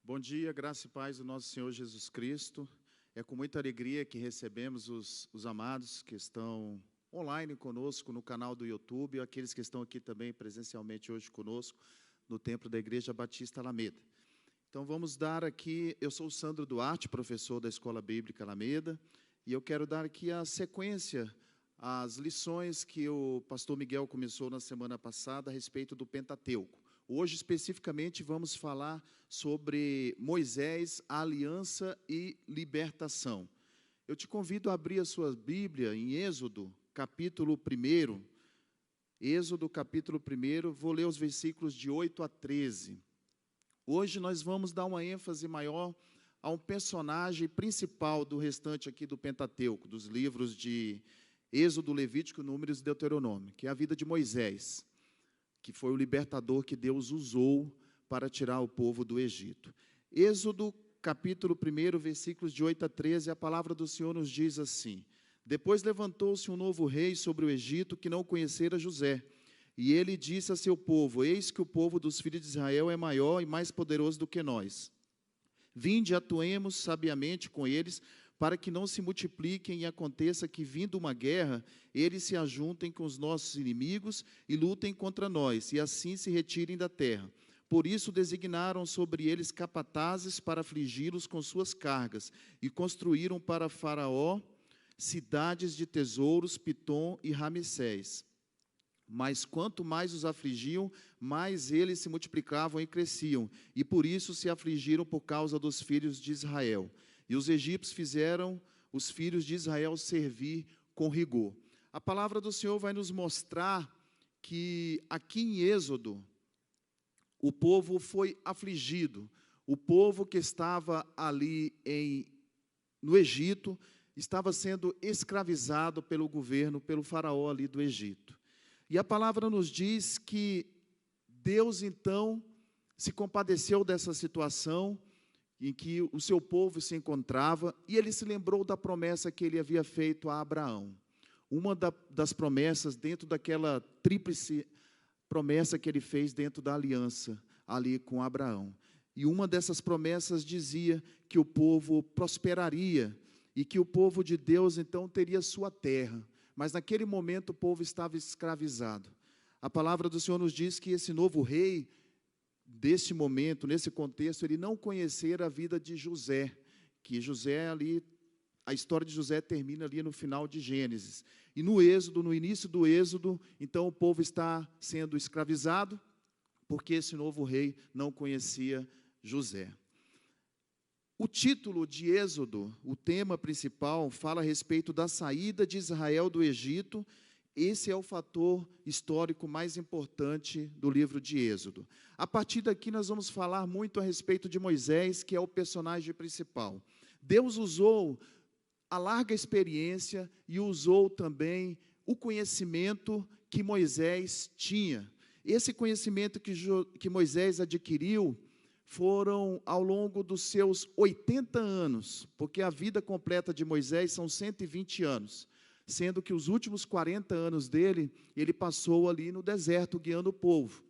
Bom dia, graça e paz do nosso Senhor Jesus Cristo. É com muita alegria que recebemos os amados que estão online conosco no canal do YouTube, aqueles que estão aqui também presencialmente hoje conosco no templo da Igreja Batista Alameda. Então vamos dar aqui, eu sou o Sandro Duarte, professor da Escola Bíblica Alameda, e eu quero dar aqui a sequência às lições que o pastor Miguel começou na semana passada a respeito do Pentateuco. Hoje, especificamente, vamos falar sobre Moisés, a aliança e libertação. Eu te convido a abrir a sua Bíblia em Êxodo, capítulo 1. Êxodo, capítulo 1, vou ler os versículos de 8 a 13. Hoje nós vamos dar uma ênfase maior a um personagem principal do restante aqui do Pentateuco, dos livros de Êxodo, Levítico, Números e Deuteronômio, que é a vida de Moisés, que foi o libertador que Deus usou para tirar o povo do Egito. Êxodo, capítulo 1, versículos de 8 a 13, a palavra do Senhor nos diz assim: Depois levantou-se um novo rei sobre o Egito que não conhecera José. E ele disse a seu povo: Eis que o povo dos filhos de Israel é maior e mais poderoso do que nós. Vinde, atuemos sabiamente com eles, para que não se multipliquem e aconteça que, vindo uma guerra, eles se ajuntem com os nossos inimigos e lutem contra nós, e assim se retirem da terra. Por isso designaram sobre eles capatazes para afligi-los com suas cargas, e construíram para Faraó cidades de tesouros, Pitom e Ramsés. Mas quanto mais os afligiam, mais eles se multiplicavam e cresciam, e por isso se afligiram por causa dos filhos de Israel. E os egípcios fizeram os filhos de Israel servir com rigor. A palavra do Senhor vai nos mostrar que aqui em Êxodo, o povo foi afligido. O povo que estava ali no Egito, estava sendo escravizado pelo governo, pelo faraó ali do Egito. E a palavra nos diz que Deus, então, se compadeceu dessa situação em que o seu povo se encontrava, e ele se lembrou da promessa que ele havia feito a Abraão. Uma das promessas dentro daquela tríplice promessa que ele fez dentro da aliança ali com Abraão. E uma dessas promessas dizia que o povo prosperaria e que o povo de Deus então teria sua terra. Mas naquele momento o povo estava escravizado. A palavra do Senhor nos diz que esse novo rei, desse momento, nesse contexto, ele não conhecer a vida de José, que José ali, a história de José termina ali no final de Gênesis. E no Êxodo, no início do Êxodo, então o povo está sendo escravizado, porque esse novo rei não conhecia José. O título de Êxodo, o tema principal, fala a respeito da saída de Israel do Egito. Esse é o fator histórico mais importante do livro de Êxodo. A partir daqui nós vamos falar muito a respeito de Moisés, que é o personagem principal. Deus usou a larga experiência e usou também o conhecimento que Moisés tinha. Esse conhecimento que Moisés adquiriu foram ao longo dos seus 80 anos, porque a vida completa de Moisés são 120 anos. Sendo que os últimos 40 anos dele, ele passou ali no deserto, guiando o povo,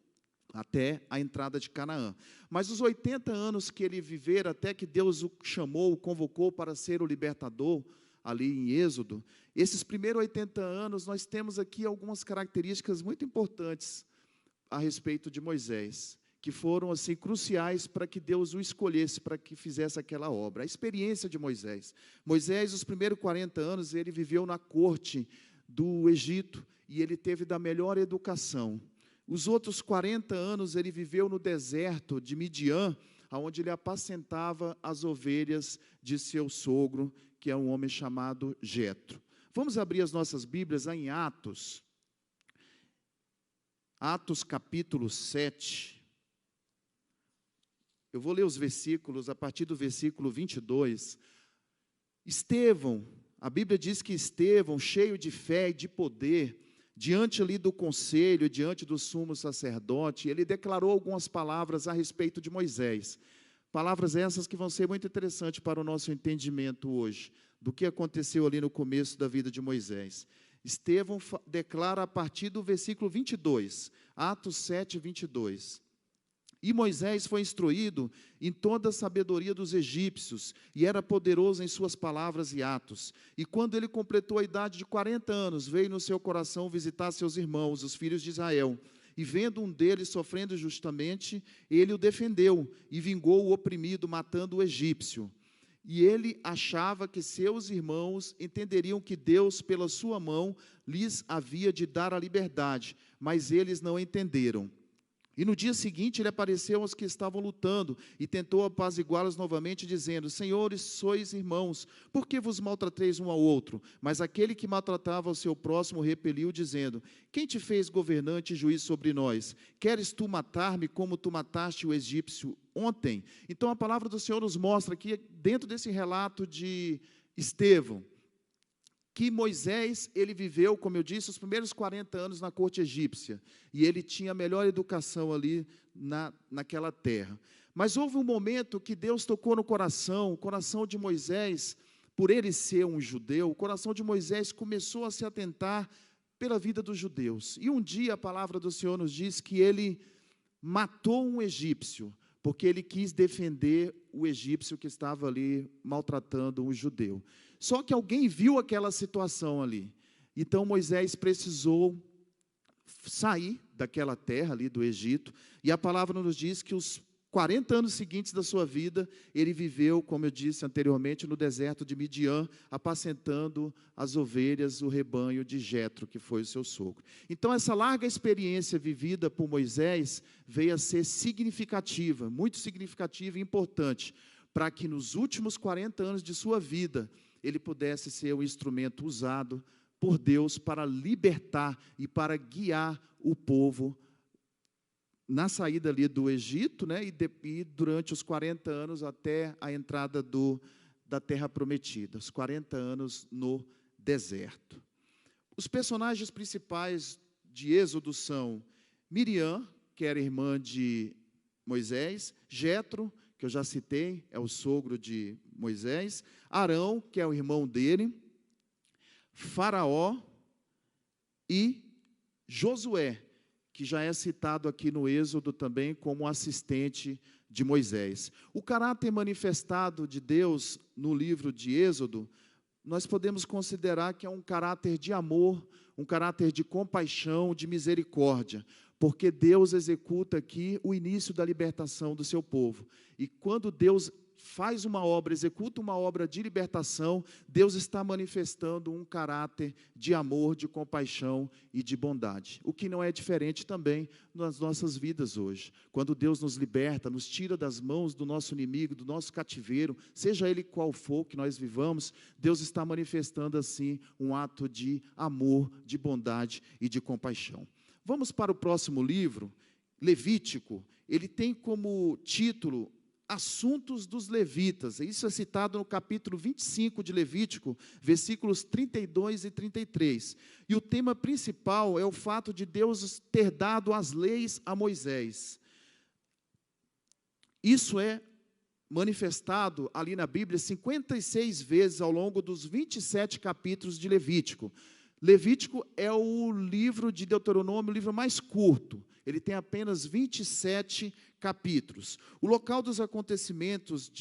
até a entrada de Canaã. Mas os 80 anos que ele viver, até que Deus o chamou, o convocou para ser o libertador, ali em Êxodo, esses primeiros 80 anos, nós temos aqui algumas características muito importantes a respeito de Moisés, que foram assim cruciais para que Deus o escolhesse, para que fizesse aquela obra. A experiência de Moisés. Moisés, os primeiros 40 anos, ele viveu na corte do Egito, e ele teve da melhor educação. Os outros 40 anos, ele viveu no deserto de Midian, onde ele apacentava as ovelhas de seu sogro, que é um homem chamado Jetro. Vamos abrir as nossas Bíblias em Atos. Atos capítulo 7. Eu vou ler os versículos, a partir do versículo 22. Estevão, a Bíblia diz que Estevão, cheio de fé e de poder, diante ali do conselho, diante do sumo sacerdote, ele declarou algumas palavras a respeito de Moisés. Palavras essas que vão ser muito interessantes para o nosso entendimento hoje, do que aconteceu ali no começo da vida de Moisés. Estevão declara a partir do versículo 22, Atos 7, 22. E Moisés foi instruído em toda a sabedoria dos egípcios, e era poderoso em suas palavras e atos. E quando ele completou a idade de 40 anos, veio no seu coração visitar seus irmãos, os filhos de Israel. E vendo um deles sofrendo injustamente, ele o defendeu e vingou o oprimido, matando o egípcio. E ele achava que seus irmãos entenderiam que Deus, pela sua mão, lhes havia de dar a liberdade, mas eles não entenderam. E no dia seguinte ele apareceu aos que estavam lutando e tentou apaziguá-los novamente, dizendo: Senhores, sois irmãos, por que vos maltrateis um ao outro? Mas aquele que maltratava o seu próximo repeliu, dizendo: Quem te fez governante e juiz sobre nós? Queres tu matar-me como tu mataste o egípcio ontem? Então a palavra do Senhor nos mostra que dentro desse relato de Estevão, que Moisés, ele viveu, como eu disse, os primeiros 40 anos na corte egípcia, e ele tinha a melhor educação ali naquela terra. Mas houve um momento que Deus tocou no coração, o coração de Moisés, por ele ser um judeu, o coração de Moisés começou a se atentar pela vida dos judeus. E um dia a palavra do Senhor nos diz que ele matou um egípcio, porque ele quis defender o egípcio que estava ali maltratando um judeu. Só que alguém viu aquela situação ali. Então Moisés precisou sair daquela terra ali do Egito, e a palavra nos diz que os 40 anos seguintes da sua vida, ele viveu, como eu disse anteriormente, no deserto de Midian, apacentando as ovelhas, o rebanho de Jetro, que foi o seu sogro. Então essa larga experiência vivida por Moisés veio a ser significativa, muito significativa e importante, para que nos últimos 40 anos de sua vida, ele pudesse ser um instrumento usado por Deus para libertar e para guiar o povo na saída ali do Egito, né, e durante os 40 anos até a entrada da terra prometida, os 40 anos no deserto. Os personagens principais de Êxodo são Miriam, que era irmã de Moisés, Jetro, que eu já citei, é o sogro de Moisés, Arão, que é o irmão dele, Faraó e Josué, que já é citado aqui no Êxodo também como assistente de Moisés. O caráter manifestado de Deus no livro de Êxodo, nós podemos considerar que é um caráter de amor, um caráter de compaixão, de misericórdia, porque Deus executa aqui o início da libertação do seu povo. E quando Deus faz uma obra, executa uma obra de libertação, Deus está manifestando um caráter de amor, de compaixão e de bondade. O que não é diferente também nas nossas vidas hoje. Quando Deus nos liberta, nos tira das mãos do nosso inimigo, do nosso cativeiro, seja ele qual for que nós vivamos, Deus está manifestando assim um ato de amor, de bondade e de compaixão. Vamos para o próximo livro, Levítico. Ele tem como título Assuntos dos Levitas. Isso é citado no capítulo 25 de Levítico, versículos 32 e 33. E o tema principal é o fato de Deus ter dado as leis a Moisés. Isso é manifestado ali na Bíblia 56 vezes ao longo dos 27 capítulos de Levítico. Levítico é o livro de Deuteronômio, o livro mais curto. Ele tem apenas 27 capítulos. O local dos acontecimentos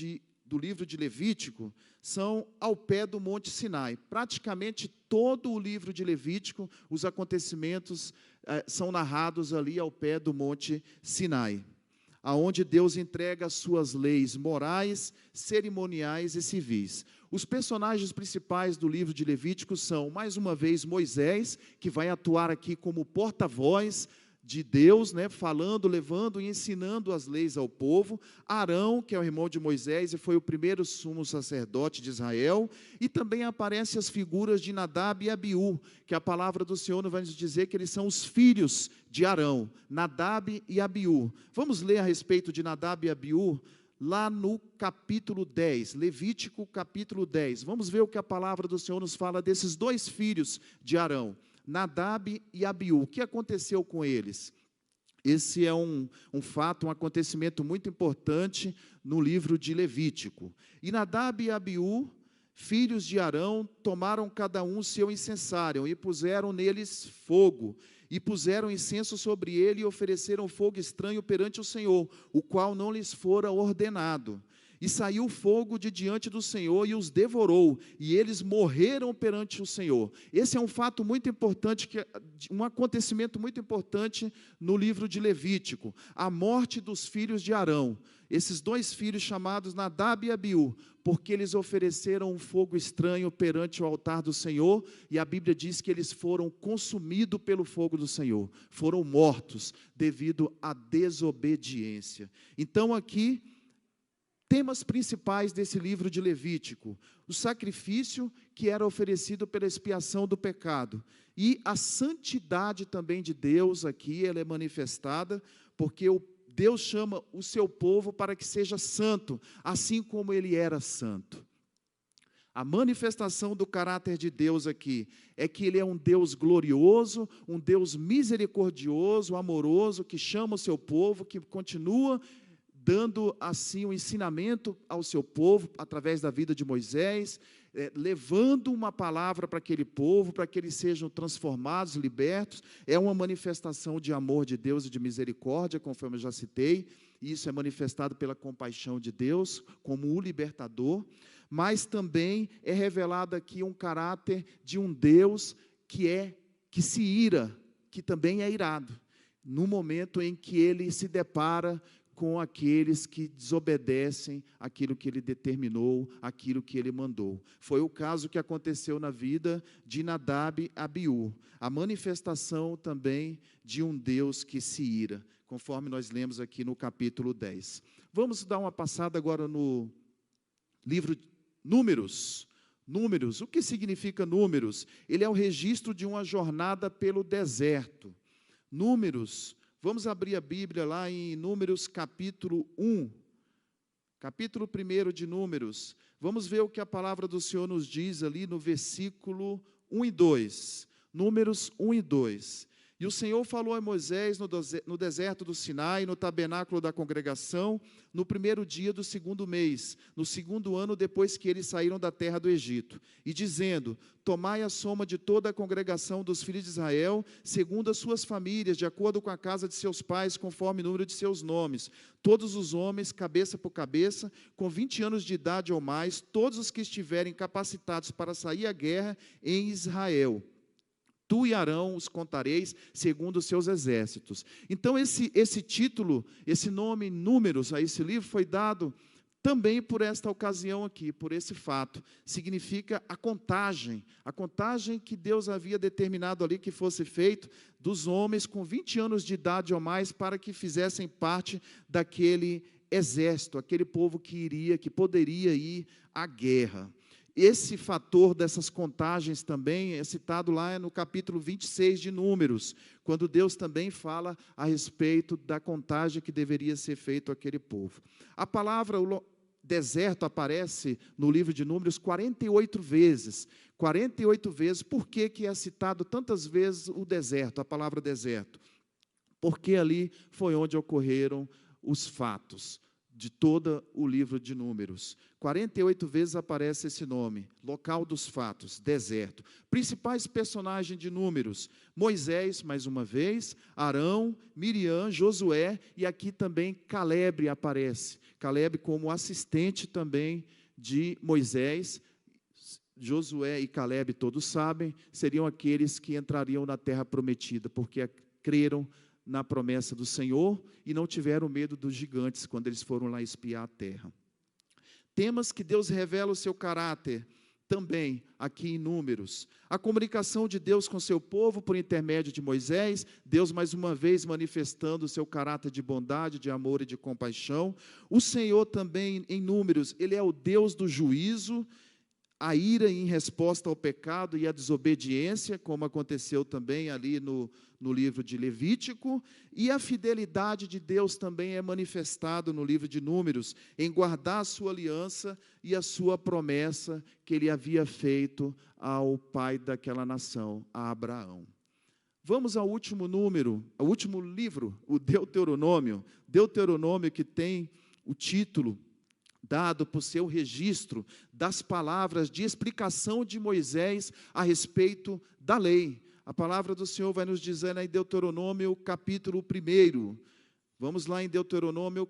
do livro de Levítico são ao pé do Monte Sinai. Praticamente todo o livro de Levítico, os acontecimentos são narrados ali ao pé do Monte Sinai, aonde Deus entrega as suas leis morais, cerimoniais e civis. Os personagens principais do livro de Levítico são, mais uma vez, Moisés, que vai atuar aqui como porta-voz de Deus, né, falando, levando e ensinando as leis ao povo. Arão, que é o irmão de Moisés e foi o primeiro sumo sacerdote de Israel. E também aparecem as figuras de Nadab e Abiú, que a palavra do Senhor vai nos dizer que eles são os filhos de Arão, Nadab e Abiú. Vamos ler a respeito de Nadab e Abiú, lá no capítulo 10, Levítico capítulo 10. Vamos ver o que a palavra do Senhor nos fala desses dois filhos de Arão, Nadab e Abiú. O que aconteceu com eles? Esse é um fato, um acontecimento muito importante no livro de Levítico. E Nadab e Abiú, filhos de Arão, tomaram cada um seu incensário e puseram neles fogo, e puseram incenso sobre ele e ofereceram fogo estranho perante o Senhor, o qual não lhes fora ordenado. E saiu fogo de diante do Senhor e os devorou, e eles morreram perante o Senhor. Esse é um fato muito importante, um acontecimento muito importante no livro de Levítico, a morte dos filhos de Arão, esses dois filhos chamados Nadab e Abiú, porque eles ofereceram um fogo estranho perante o altar do Senhor, e a Bíblia diz que eles foram consumidos pelo fogo do Senhor, foram mortos devido à desobediência. Então aqui, temas principais desse livro de Levítico: o sacrifício que era oferecido pela expiação do pecado, e a santidade também de Deus aqui, ela é manifestada, porque Deus chama o seu povo para que seja santo, assim como ele era santo. A manifestação do caráter de Deus aqui é que ele é um Deus glorioso, um Deus misericordioso, amoroso, que chama o seu povo, que continua dando assim um ensinamento ao seu povo, através da vida de Moisés, levando uma palavra para aquele povo, para que eles sejam transformados, libertos. É uma manifestação de amor de Deus e de misericórdia, conforme eu já citei. Isso é manifestado pela compaixão de Deus, como o libertador, mas também é revelado aqui um caráter de um Deus que se ira, que também é irado, no momento em que ele se depara com aqueles que desobedecem aquilo que ele determinou, aquilo que ele mandou. Foi o caso que aconteceu na vida de Nadab e Abiú, a manifestação também de um Deus que se ira, conforme nós lemos aqui no capítulo 10. Vamos dar uma passada agora no livro Números. Números, o que significa Números? Ele é o registro de uma jornada pelo deserto. Números, vamos abrir a Bíblia lá em Números capítulo 1, capítulo 1 de Números. Vamos ver o que a palavra do Senhor nos diz ali no versículo 1 e 2. Números 1 e 2. E o Senhor falou a Moisés no deserto do Sinai, no tabernáculo da congregação, no primeiro dia do segundo mês, no segundo ano depois que eles saíram da terra do Egito, e dizendo: tomai a soma de toda a congregação dos filhos de Israel, segundo as suas famílias, de acordo com a casa de seus pais, conforme o número de seus nomes, todos os homens, cabeça por cabeça, com 20 anos de idade ou mais, todos os que estiverem capacitados para sair à guerra em Israel. Tu e Arão os contareis segundo os seus exércitos. Então esse título, esse nome Números a esse livro foi dado também por esta ocasião aqui, por esse fato. Significa a contagem que Deus havia determinado ali que fosse feito dos homens com 20 anos de idade ou mais, para que fizessem parte daquele exército, aquele povo que poderia ir à guerra. Esse fator dessas contagens também é citado lá no capítulo 26 de Números, quando Deus também fala a respeito da contagem que deveria ser feita àquele povo. A palavra deserto aparece no livro de Números 48 vezes. 48 vezes. Por que é citado tantas vezes o deserto, a palavra deserto? Porque ali foi onde ocorreram os fatos de todo o livro de Números. 48 vezes aparece esse nome, local dos fatos, deserto. Principais personagens de Números: Moisés, mais uma vez, Arão, Miriam, Josué, e aqui também Caleb aparece. Caleb como assistente também de Moisés. Josué e Caleb, todos sabem, seriam aqueles que entrariam na terra prometida, porque creram na promessa do Senhor e não tiveram medo dos gigantes quando eles foram lá espiar a terra. Temas que Deus revela o seu caráter também aqui em Números. A comunicação de Deus com seu povo por intermédio de Moisés, Deus mais uma vez manifestando o seu caráter de bondade, de amor e de compaixão. O Senhor também em Números, Ele é o Deus do juízo, a ira em resposta ao pecado e à desobediência, como aconteceu também ali no livro de Levítico, e a fidelidade de Deus também é manifestada no livro de Números, em guardar a sua aliança e a sua promessa que ele havia feito ao pai daquela nação, a Abraão. Vamos ao último número, ao último livro, o Deuteronômio. Deuteronômio, que tem o título dado por seu registro das palavras de explicação de Moisés a respeito da lei, A palavra do Senhor vai nos dizer em Deuteronômio, capítulo 1. Vamos lá em Deuteronômio,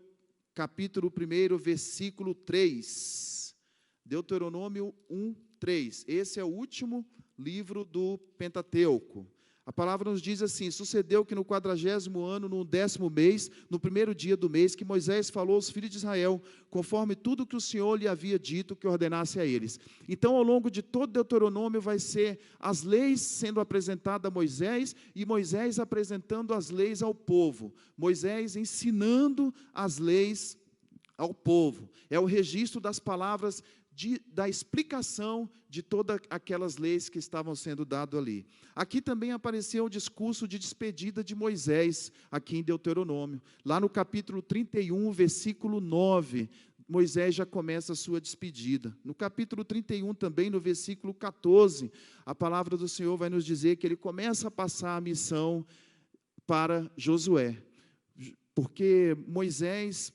capítulo 1, versículo 3. Deuteronômio 1, 3. Esse é o último livro do Pentateuco. A palavra nos diz assim: sucedeu que no 40º ano, no 10º mês, no 1º dia do mês, que Moisés falou aos filhos de Israel, conforme tudo que o Senhor lhe havia dito que ordenasse a eles. Então, ao longo de todo Deuteronômio, vai ser as leis sendo apresentadas a Moisés, e Moisés apresentando as leis ao povo. Moisés ensinando as leis ao povo. É o registro das palavras da explicação de todas aquelas leis que estavam sendo dadas ali. Aqui também apareceu o discurso de despedida de Moisés, aqui em Deuteronômio. Lá no capítulo 31, versículo 9, Moisés já começa a sua despedida. No capítulo 31 também, no versículo 14, a palavra do Senhor vai nos dizer que ele começa a passar a missão para Josué. Porque Moisés,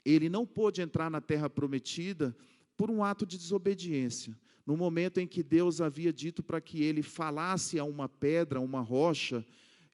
ele não pôde entrar na terra prometida por um ato de desobediência. No momento em que Deus havia dito para que ele falasse a uma pedra, a uma rocha,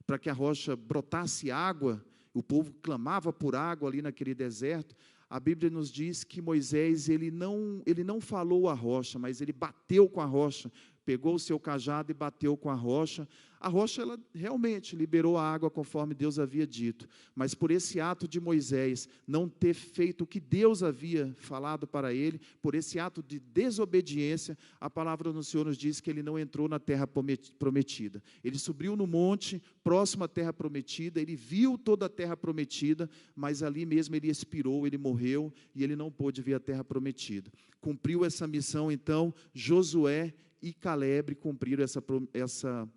para que a rocha brotasse água, o povo clamava por água ali naquele deserto, a Bíblia nos diz que Moisés, ele não falou a rocha, mas ele bateu com a rocha, pegou o seu cajado e bateu com a rocha. A rocha, ela realmente liberou a água conforme Deus havia dito, mas por esse ato de Moisés não ter feito o que Deus havia falado para ele, por esse ato de desobediência, a palavra do Senhor nos diz que ele não entrou na terra prometida. Ele subiu no monte, próximo à terra prometida, ele viu toda a terra prometida, mas ali mesmo ele expirou, ele morreu, e ele não pôde ver a terra prometida. Cumpriu essa missão, então, Josué e Caleb cumpriram essa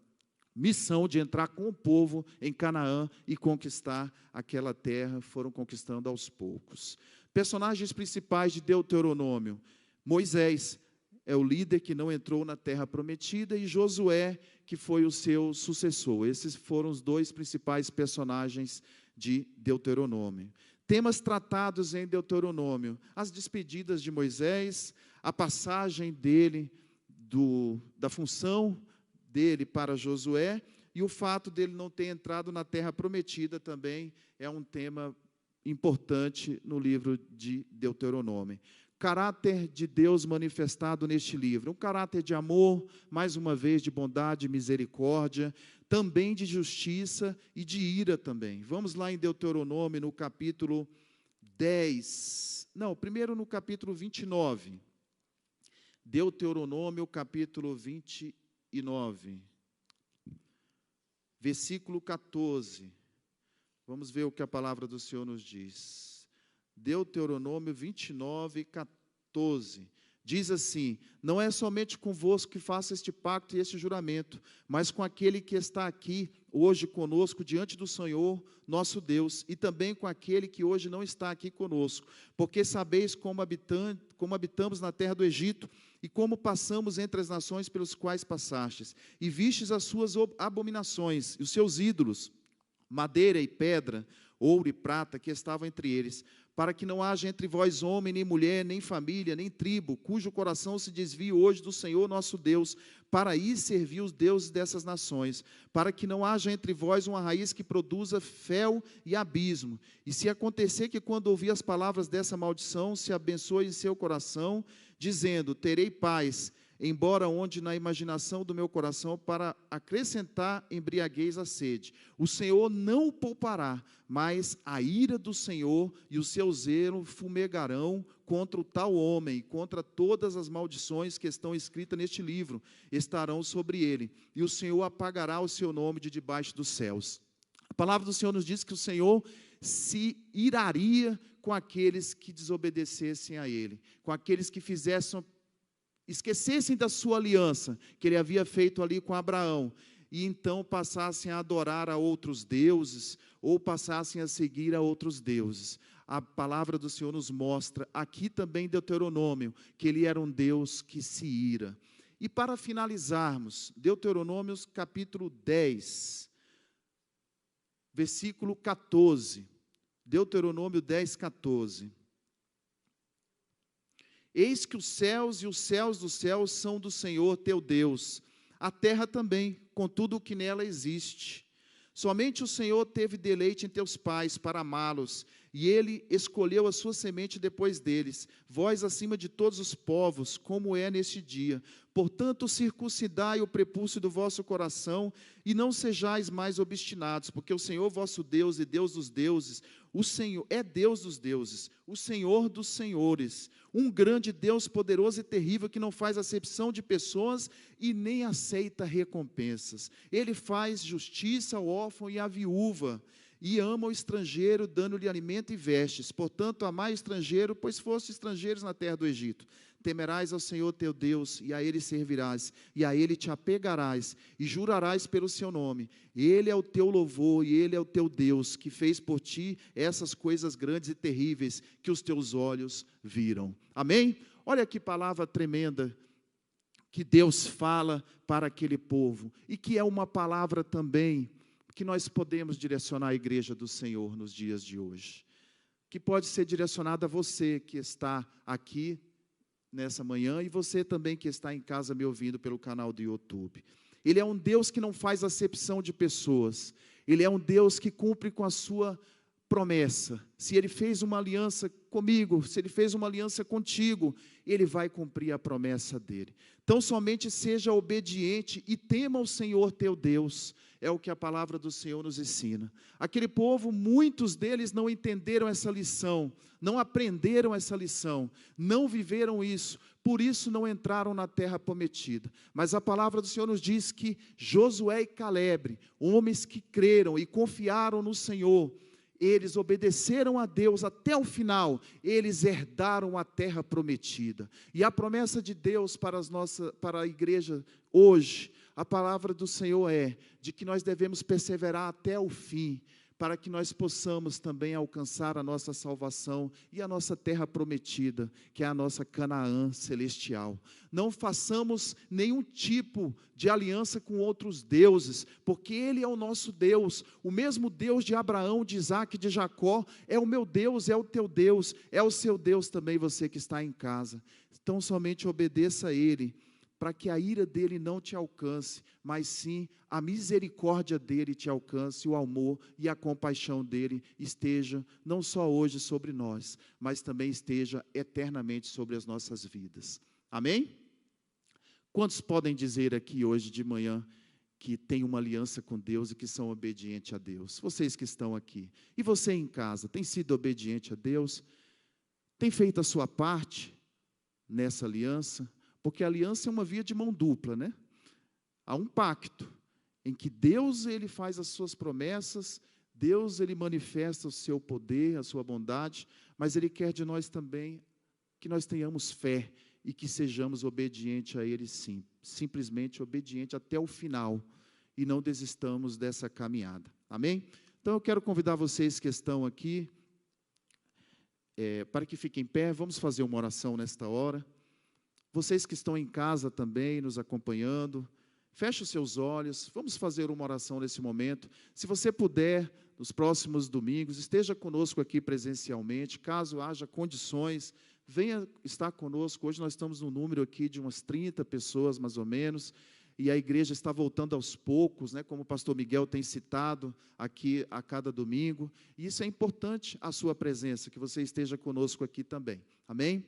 missão de entrar com o povo em Canaã e conquistar aquela terra, foram conquistando aos poucos. Personagens principais de Deuteronômio: Moisés é o líder que não entrou na terra prometida, e Josué, que foi o seu sucessor. Esses foram os dois principais personagens de Deuteronômio. Temas tratados em Deuteronômio: as despedidas de Moisés, a passagem dele, da função dele para Josué, e o fato dele não ter entrado na terra prometida também é um tema importante no livro de Deuteronômio. Caráter de Deus manifestado neste livro, um caráter de amor, mais uma vez de bondade e misericórdia, também de justiça e de ira também. Vamos lá em Deuteronômio, no capítulo 10, primeiro no capítulo 29, Deuteronômio, capítulo 29, versículo 14, vamos ver o que a palavra do Senhor nos diz. Deuteronômio 29, 14, diz assim: não é somente convosco que faço este pacto e este juramento, mas com aquele que está aqui hoje conosco diante do Senhor, nosso Deus, e também com aquele que hoje não está aqui conosco, porque sabeis como habitamos na terra do Egito, e como passamos entre as nações pelos quais passastes, e vistes as suas abominações, e os seus ídolos, madeira e pedra, ouro e prata, que estavam entre eles, para que não haja entre vós homem, nem mulher, nem família, nem tribo, cujo coração se desvie hoje do Senhor nosso Deus, para ir servir os deuses dessas nações, para que não haja entre vós uma raiz que produza fel e abismo. E se acontecer que quando ouvir as palavras dessa maldição, se abençoe em seu coração, dizendo: terei paz, embora onde na imaginação do meu coração, para acrescentar embriaguez à sede. O Senhor não o poupará, mas a ira do Senhor e o seu zelo fumegarão contra o tal homem, e contra todas as maldições que estão escritas neste livro, estarão sobre ele, e o Senhor apagará o seu nome de debaixo dos céus. A palavra do Senhor nos diz que o Senhor se iraria com aqueles que desobedecessem a ele, com aqueles que esquecessem da sua aliança, que ele havia feito ali com Abraão, e então passassem a adorar a outros deuses, ou passassem a seguir a outros deuses. A palavra do Senhor nos mostra, aqui também em Deuteronômio, que ele era um Deus que se ira. E para finalizarmos, Deuteronômio capítulo 10, versículo 14, Deuteronômio 10, 14. Eis que os céus e os céus dos céus são do Senhor teu Deus, a terra também, com tudo o que nela existe. Somente o Senhor teve deleite em teus pais para amá-los, e Ele escolheu a sua semente depois deles, vós acima de todos os povos, como é neste dia. Portanto, circuncidai o prepúcio do vosso coração, e não sejais mais obstinados, porque o Senhor vosso Deus e Deus dos deuses, o Senhor é Deus dos deuses, o Senhor dos senhores, um grande Deus poderoso e terrível, que não faz acepção de pessoas e nem aceita recompensas. Ele faz justiça ao órfão e à viúva, e ama o estrangeiro, dando-lhe alimento e vestes. Portanto, amai o estrangeiro, pois foste estrangeiros na terra do Egito. Temerás ao Senhor teu Deus, e a Ele servirás, e a Ele te apegarás, e jurarás pelo seu nome. Ele é o teu louvor, e Ele é o teu Deus, que fez por ti essas coisas grandes e terríveis, que os teus olhos viram. Amém? Olha que palavra tremenda que Deus fala para aquele povo, e que é uma palavra também que nós podemos direcionar à igreja do Senhor nos dias de hoje, que pode ser direcionada a você que está aqui nessa manhã, e você também que está em casa me ouvindo pelo canal do YouTube. Ele é um Deus que não faz acepção de pessoas, Ele é um Deus que cumpre com a sua promessa. Se Ele fez uma aliança comigo, se Ele fez uma aliança contigo, Ele vai cumprir a promessa dEle. Então, somente seja obediente e tema o Senhor teu Deus, é o que a palavra do Senhor nos ensina. Aquele povo, muitos deles não entenderam essa lição, não aprenderam essa lição, não viveram isso, por isso não entraram na terra prometida. Mas a palavra do Senhor nos diz que Josué e Calebe, homens que creram e confiaram no Senhor, eles obedeceram a Deus até o final, eles herdaram a terra prometida. E a promessa de Deus para a igreja hoje, a palavra do Senhor é de que nós devemos perseverar até o fim, para que nós possamos também alcançar a nossa salvação e a nossa terra prometida, que é a nossa Canaã celestial. Não façamos nenhum tipo de aliança com outros deuses, porque Ele é o nosso Deus, o mesmo Deus de Abraão, de Isaac e de Jacó, é o meu Deus, é o teu Deus, é o seu Deus também, você que está em casa. Então somente obedeça a Ele, para que a ira dele não te alcance, mas sim a misericórdia dele te alcance, o amor e a compaixão dele esteja não só hoje sobre nós, mas também esteja eternamente sobre as nossas vidas. Amém? Quantos podem dizer aqui hoje de manhã que tem uma aliança com Deus e que são obedientes a Deus? Vocês que estão aqui. E você em casa, tem sido obediente a Deus? Tem feito a sua parte nessa aliança? Porque a aliança é uma via de mão dupla, né? Há um pacto em que Deus ele faz as suas promessas, Deus ele manifesta o seu poder, a sua bondade, mas Ele quer de nós também que nós tenhamos fé e que sejamos obedientes a Ele, sim, simplesmente obediente até o final e não desistamos dessa caminhada. Amém? Então eu quero convidar vocês que estão aqui para que fiquem em pé. Vamos fazer uma oração nesta hora. Vocês que estão em casa também, nos acompanhando, feche os seus olhos, vamos fazer uma oração nesse momento. Se você puder, nos próximos domingos, esteja conosco aqui presencialmente, caso haja condições, venha estar conosco. Hoje nós estamos no número aqui de umas 30 pessoas, mais ou menos, e a igreja está voltando aos poucos, né, como o pastor Miguel tem citado aqui a cada domingo, e isso é importante, a sua presença, que você esteja conosco aqui também. Amém?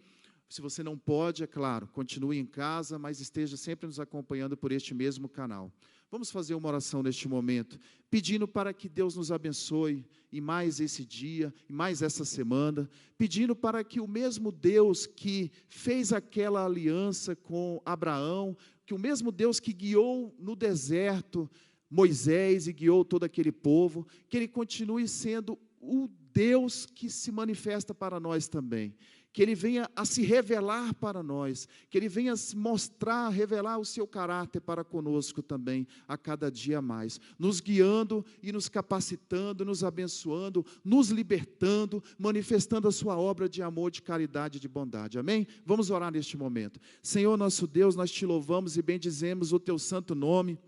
Se você não pode, é claro, continue em casa, mas esteja sempre nos acompanhando por este mesmo canal. Vamos fazer uma oração neste momento, pedindo para que Deus nos abençoe em mais esse dia, em mais essa semana, pedindo para que o mesmo Deus que fez aquela aliança com Abraão, que o mesmo Deus que guiou no deserto Moisés e guiou todo aquele povo, que Ele continue sendo o Deus que se manifesta para nós também. Que Ele venha a se revelar para nós, que Ele venha a se mostrar, revelar o seu caráter para conosco também, a cada dia mais, nos guiando e nos capacitando, nos abençoando, nos libertando, manifestando a sua obra de amor, de caridade e de bondade. Amém? Vamos orar neste momento. Senhor nosso Deus, nós te louvamos e bendizemos o teu santo nome.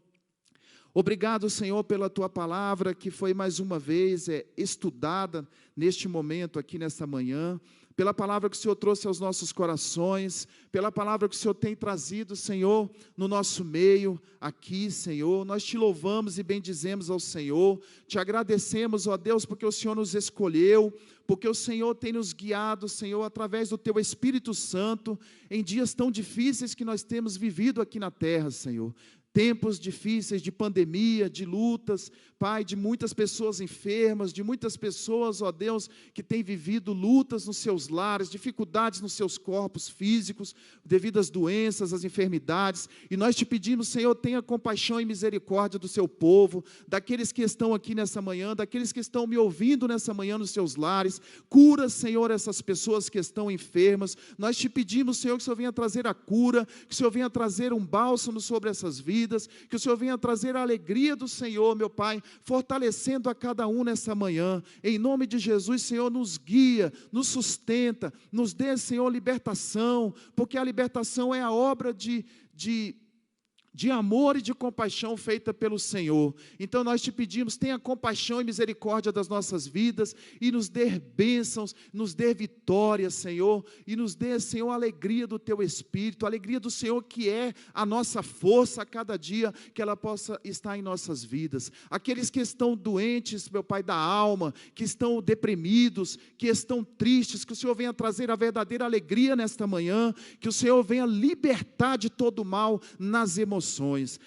Obrigado, Senhor, pela tua palavra que foi mais uma vez estudada neste momento aqui nesta manhã. pela palavra que o Senhor trouxe aos nossos corações, pela palavra que o Senhor tem trazido, Senhor, no nosso meio, aqui, Senhor. Nós te louvamos e bendizemos ao Senhor, te agradecemos, ó Deus, porque o Senhor nos escolheu, porque o Senhor tem nos guiado, Senhor, através do Teu Espírito Santo, em dias tão difíceis que nós temos vivido aqui na terra, Senhor. Tempos difíceis de pandemia, de lutas, Pai, de muitas pessoas enfermas, de muitas pessoas, ó Deus, que têm vivido lutas nos seus lares, dificuldades nos seus corpos físicos, devido às doenças, às enfermidades, e nós te pedimos, Senhor, tenha compaixão e misericórdia do seu povo, daqueles que estão aqui nessa manhã, daqueles que estão me ouvindo nessa manhã nos seus lares, cura, Senhor, essas pessoas que estão enfermas, nós te pedimos, Senhor, que o Senhor venha trazer a cura, que o Senhor venha trazer um bálsamo sobre essas vidas, que o Senhor venha trazer a alegria do Senhor, meu Pai, fortalecendo a cada um nessa manhã, em nome de Jesus, Senhor, nos guia, nos sustenta, nos dê, Senhor, libertação, porque a libertação é a obra de amor e de compaixão feita pelo Senhor. Então nós te pedimos, tenha compaixão e misericórdia das nossas vidas, e nos dê bênçãos, nos dê vitórias, Senhor, e nos dê, Senhor, a alegria do Teu Espírito, a alegria do Senhor que é a nossa força a cada dia, que ela possa estar em nossas vidas. Aqueles que estão doentes, meu Pai, da alma, que estão deprimidos, que estão tristes, que o Senhor venha trazer a verdadeira alegria nesta manhã, que o Senhor venha libertar de todo o mal nas emoções.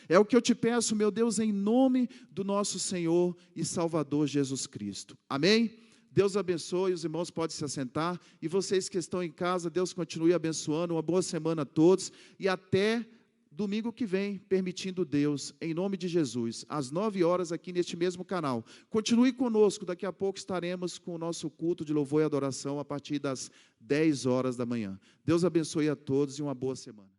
É o que eu te peço, meu Deus, em nome do nosso Senhor e Salvador Jesus Cristo. Amém? Deus abençoe, os irmãos podem se assentar, e vocês que estão em casa, Deus continue abençoando, uma boa semana a todos, e até domingo que vem, permitindo Deus, em nome de Jesus, às 9 horas aqui neste mesmo canal. Continue conosco, daqui a pouco estaremos com o nosso culto de louvor e adoração a partir das 10 horas da manhã. Deus abençoe a todos e uma boa semana.